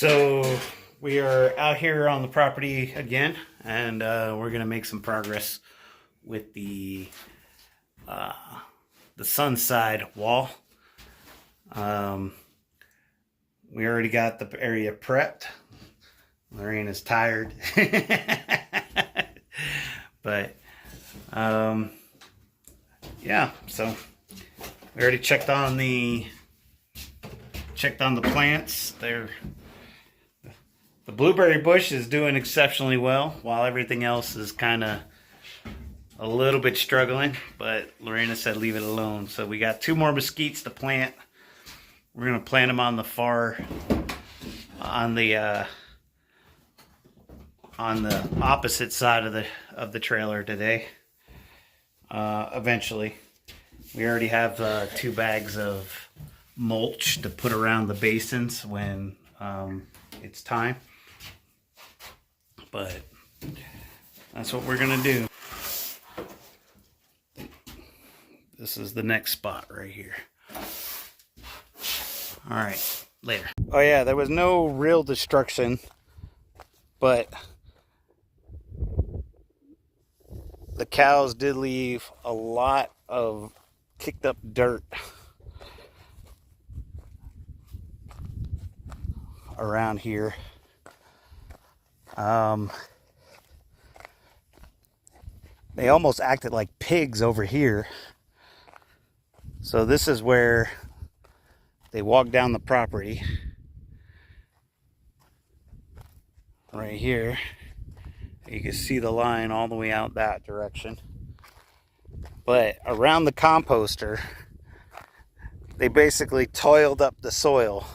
So we are out here on the property again, and we're gonna make some progress with uh, the sun side wall. Um, we already got the area prepped. Lorraine is tired, but yeah. So we already checked on the plants. The blueberry bush is doing exceptionally well, while everything else is kind of a little bit struggling. But Lorena said leave it alone. So we got 2 more mesquites to plant. We're gonna plant them on the opposite side of the trailer today. Eventually, we already have 2 bags of mulch to put around the basins when it's time. But that's what we're gonna do. This is the next spot right here. All right, later. Oh yeah, there was no real destruction, but the cows did leave a lot of kicked up dirt around here. They almost acted like pigs over here. So this is where they walk down the property. Right here. You can see the line all the way out that direction. But around the composter, they basically toiled up the soil.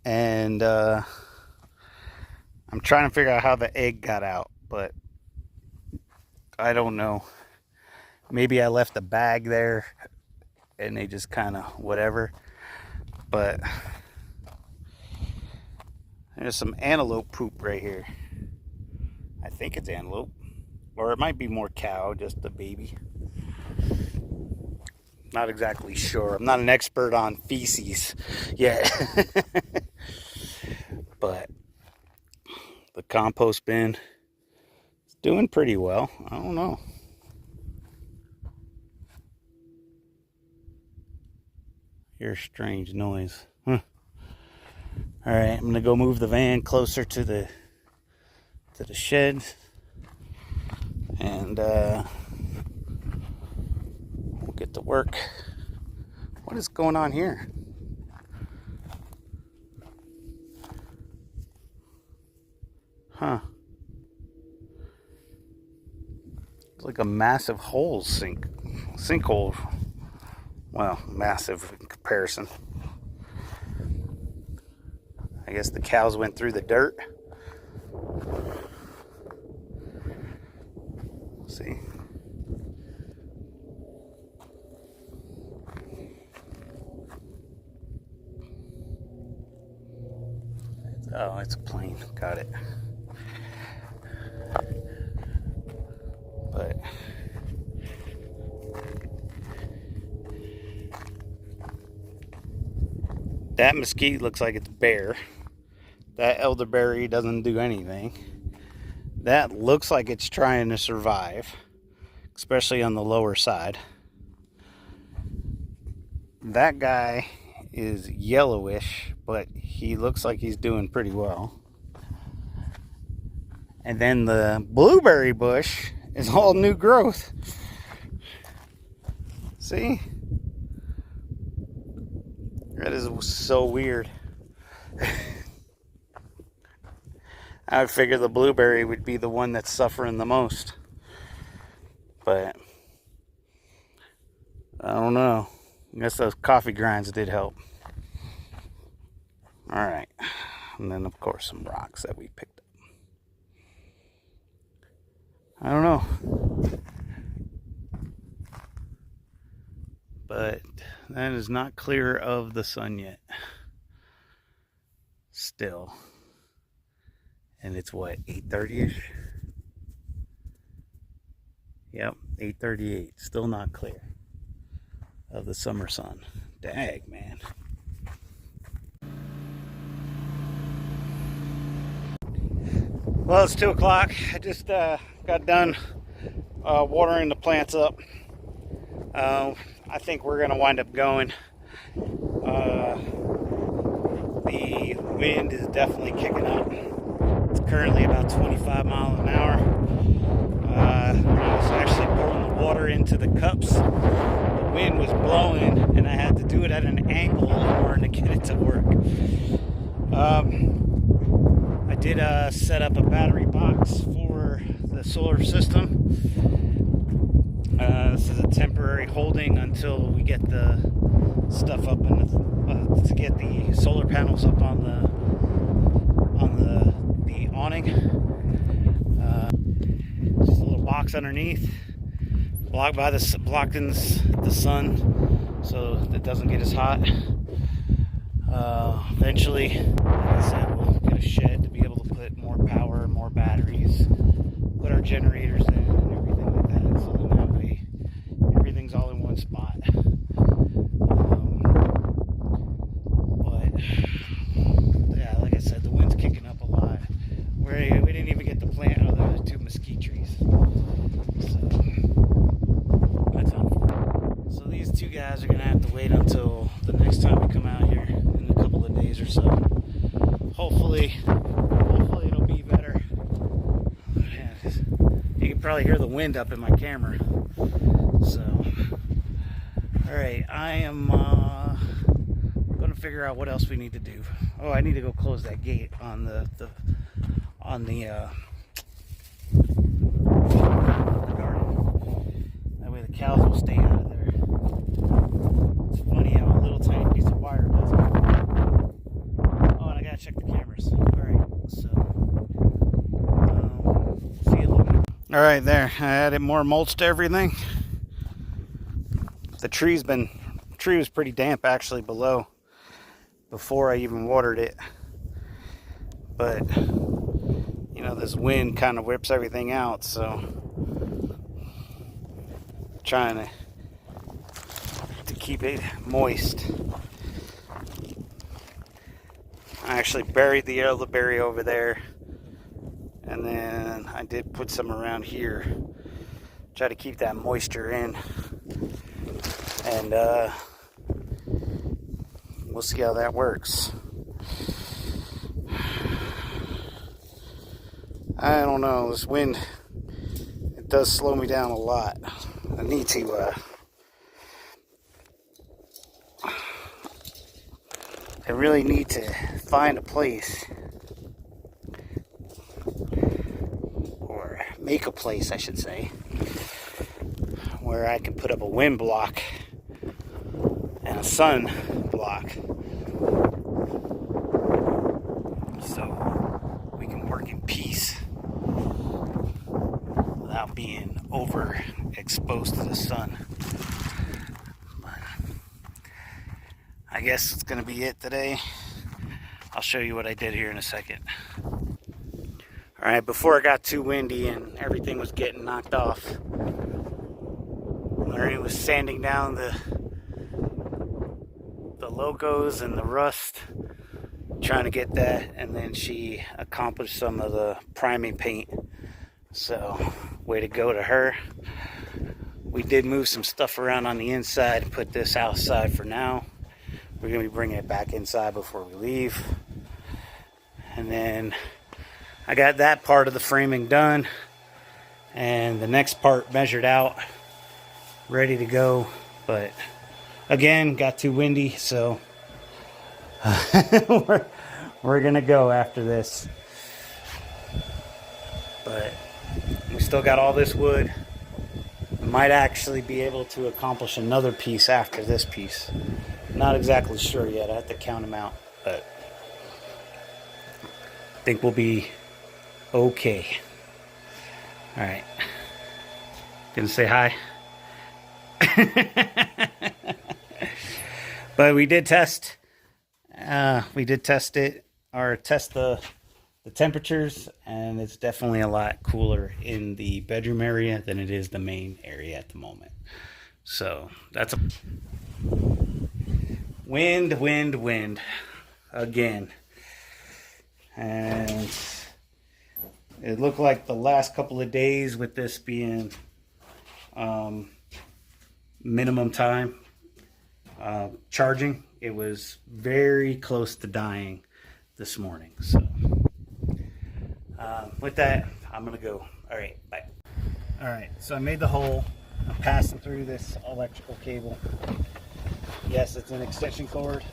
And I'm trying to figure out how the egg got out, but I don't know. Maybe I left a bag there and they just kind of whatever. But there's some antelope poop right here. I think it's antelope. Or it might be more cow, just a baby. Not exactly sure. I'm not an expert on feces yet. But the compost bin is doing pretty well. I don't know. Hear a strange noise. Huh. All right, I'm gonna go move the van closer to the shed, and we'll get to work. What is going on here? Huh. It's like a massive sinkhole. Well, massive in comparison. I guess the cows went through the dirt. Let's see. Oh, it's a plane. Got it. But that mesquite looks like it's bare. That elderberry doesn't do anything. That looks like it's trying to survive, especially on the lower side. That guy is yellowish, but he looks like he's doing pretty well. And then the blueberry bush is all new growth. See? That is so weird. I would figure the blueberry would be the one that's suffering the most. But I don't know. I guess those coffee grinds did help. Alright. And then, of course, some rocks that we picked up. I don't know. But that is not clear of the sun yet. Still. And it's what, 8:30ish? Yep, 8:38. Still not clear of the summer sun. Dang, man. Well, it's 2 o'clock. I just got done watering the plants up. I think we're going to wind up going. The wind is definitely kicking up. It's currently about 25 miles an hour. I was actually pouring the water into the cups. The wind was blowing, and I had to do it at an angle in order to get it to work. I did set up a battery box for the solar system. This is a temporary holding until we get the stuff up in to get the solar panels up on the awning. Just a little box underneath, blocking the sun so it doesn't get as hot. Eventually, like I said, we'll get a shed to be able to put more power, more batteries, put our generators in, and everything like that. So then that way, everything's all in one spot. But yeah, like I said, the wind's kicking up a lot. We didn't even get the plant out of those 2 mesquite trees. So that's unfortunate. So these 2 guys are gonna have to wait until the next time we come out here in a couple of days or so. Hopefully it'll be better. Yeah, you can probably hear the wind up in my camera. So, all right, I am going to figure out what else we need to do. Oh, I need to go close that gate on the garden. That way the cows will stay out of there. It's funny how a little tiny piece of wire does it. Oh, and I gotta check the cameras. All right, so see you in a little bit. All right, there. I added more mulch to everything. The tree was pretty damp actually below before I even watered it. But you know, this wind kind of whips everything out, so trying to keep it moist. I actually buried the elderberry over there, and then I did put some around here, try to keep that moisture in, and we'll see how that works. I don't know, this wind, it does slow me down a lot. I need to I really need to find a place, or make a place I should say, where I can put up a wind block and a sun block so we can work in peace without being overexposed to the sun. But I guess it's going to be it today. I'll show you what I did here in a second. Alright, before it got too windy and everything was getting knocked off, Larry was sanding down the logos and the rust, trying to get that, and then she accomplished some of the priming paint. So, way to go to her. We did move some stuff around on the inside and put this outside for now. We're going to be bringing it back inside before we leave. And then I got that part of the framing done, and the next part measured out, ready to go. But again, got too windy, so we're gonna go after this. But we still got all this wood. We might actually be able to accomplish another piece after this piece. Not exactly sure yet. I have to count them out, but I think we'll be okay. All right. Gonna say hi. But we did test it, or test the temperatures, and it's definitely a lot cooler in the bedroom area than it is the main area at the moment. So that's a wind again. And It looked like the last couple of days, with this being minimum time charging, it was very close to dying this morning. So with that, I'm gonna go. All right, bye. All right, so I made the hole. I'm passing through this electrical cable. Yes, it's an extension cord,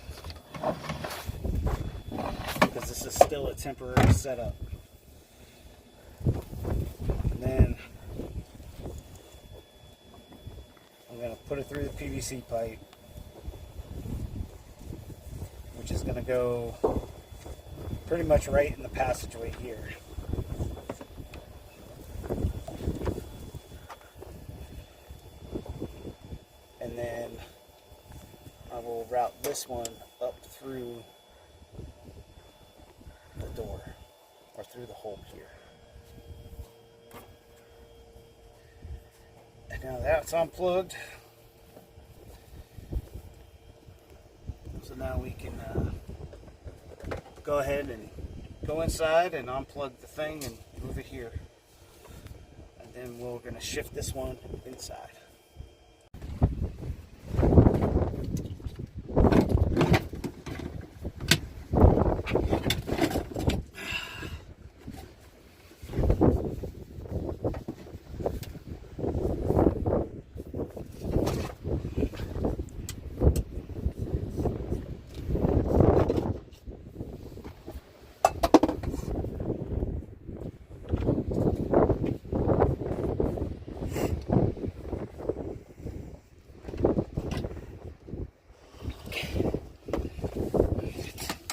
because this is still a temporary setup. And then I'm going to put it through the PVC pipe, which is going to go pretty much right in the passageway here. And then I will route this one up through the door, or through the hole here. And now that's unplugged. So now we can go ahead and go inside and unplug the thing and move it here. And then we're going to shift this one inside.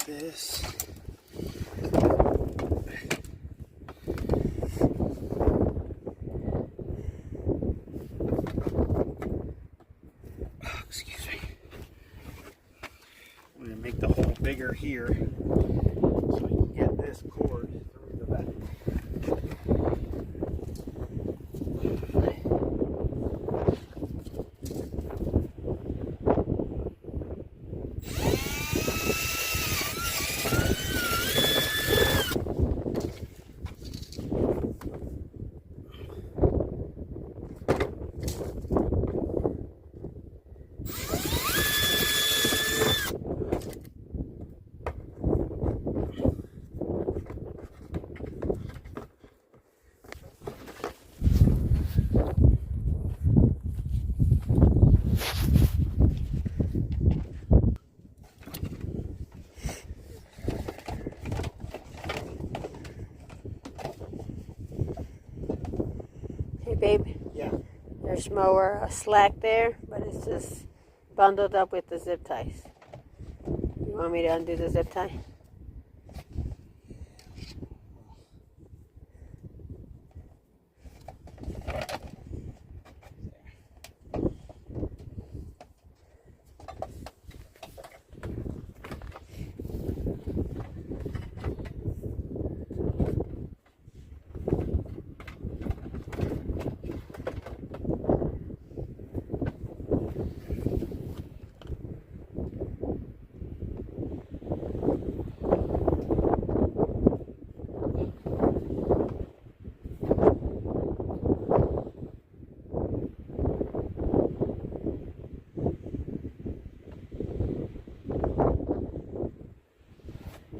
This. Oh, excuse me. I'm going to make the hole bigger here so we can get this cord through the back. Hey babe, Yeah. there's more slack there, but it's just bundled up with the zip ties. You want me to undo the zip tie?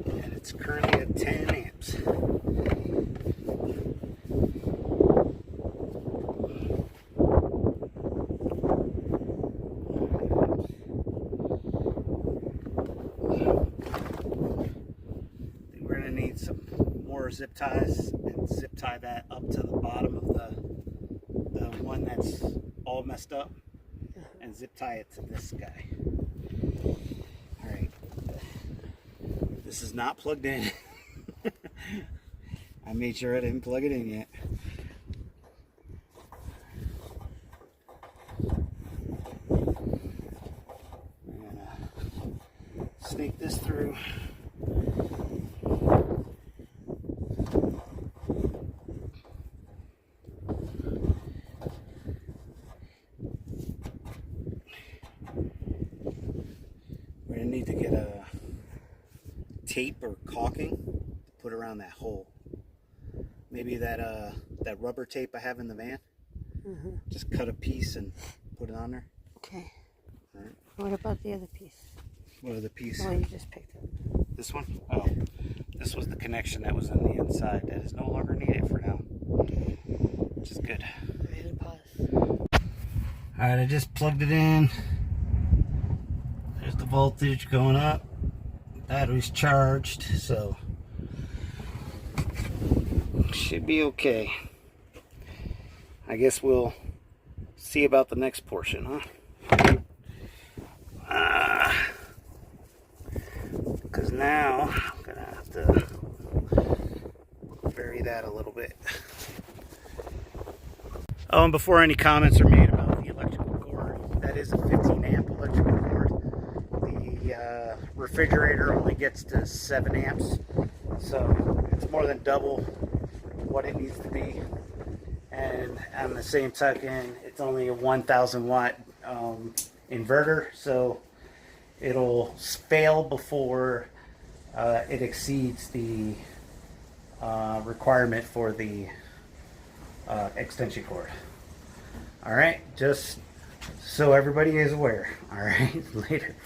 And it's currently at 10 amps. We're going to need some more zip ties and zip tie that up to the bottom of the one that's all messed up, and zip tie it to this guy. All right. This is not plugged in. I made sure I didn't plug it in yet. I'm gonna snake this through. We're gonna need to get a tape or caulking to put around that hole. maybe that rubber tape I have in the van. Mm-hmm. Just cut a piece and put it on there. Okay. All right. What about the other piece? What other piece? Oh, you just picked it. This one? Oh, this was the connection that was on the inside. That is no longer needed for now, which is good. I'm gonna pause. All right, I just plugged it in. There's the voltage going up. Battery's charged, so should be okay. I guess we'll see about the next portion, huh? Because now I'm gonna have to vary that a little bit. Oh, and before any comments are made about the electrical cord, that is a 15 amp electrical cord. The refrigerator only gets to 7 amps, so it's more than double what it needs to be. And on the same token, it's only a 1,000 watt inverter, so it'll fail before it exceeds the requirement for the extension cord. All right, just so everybody is aware. All right, later.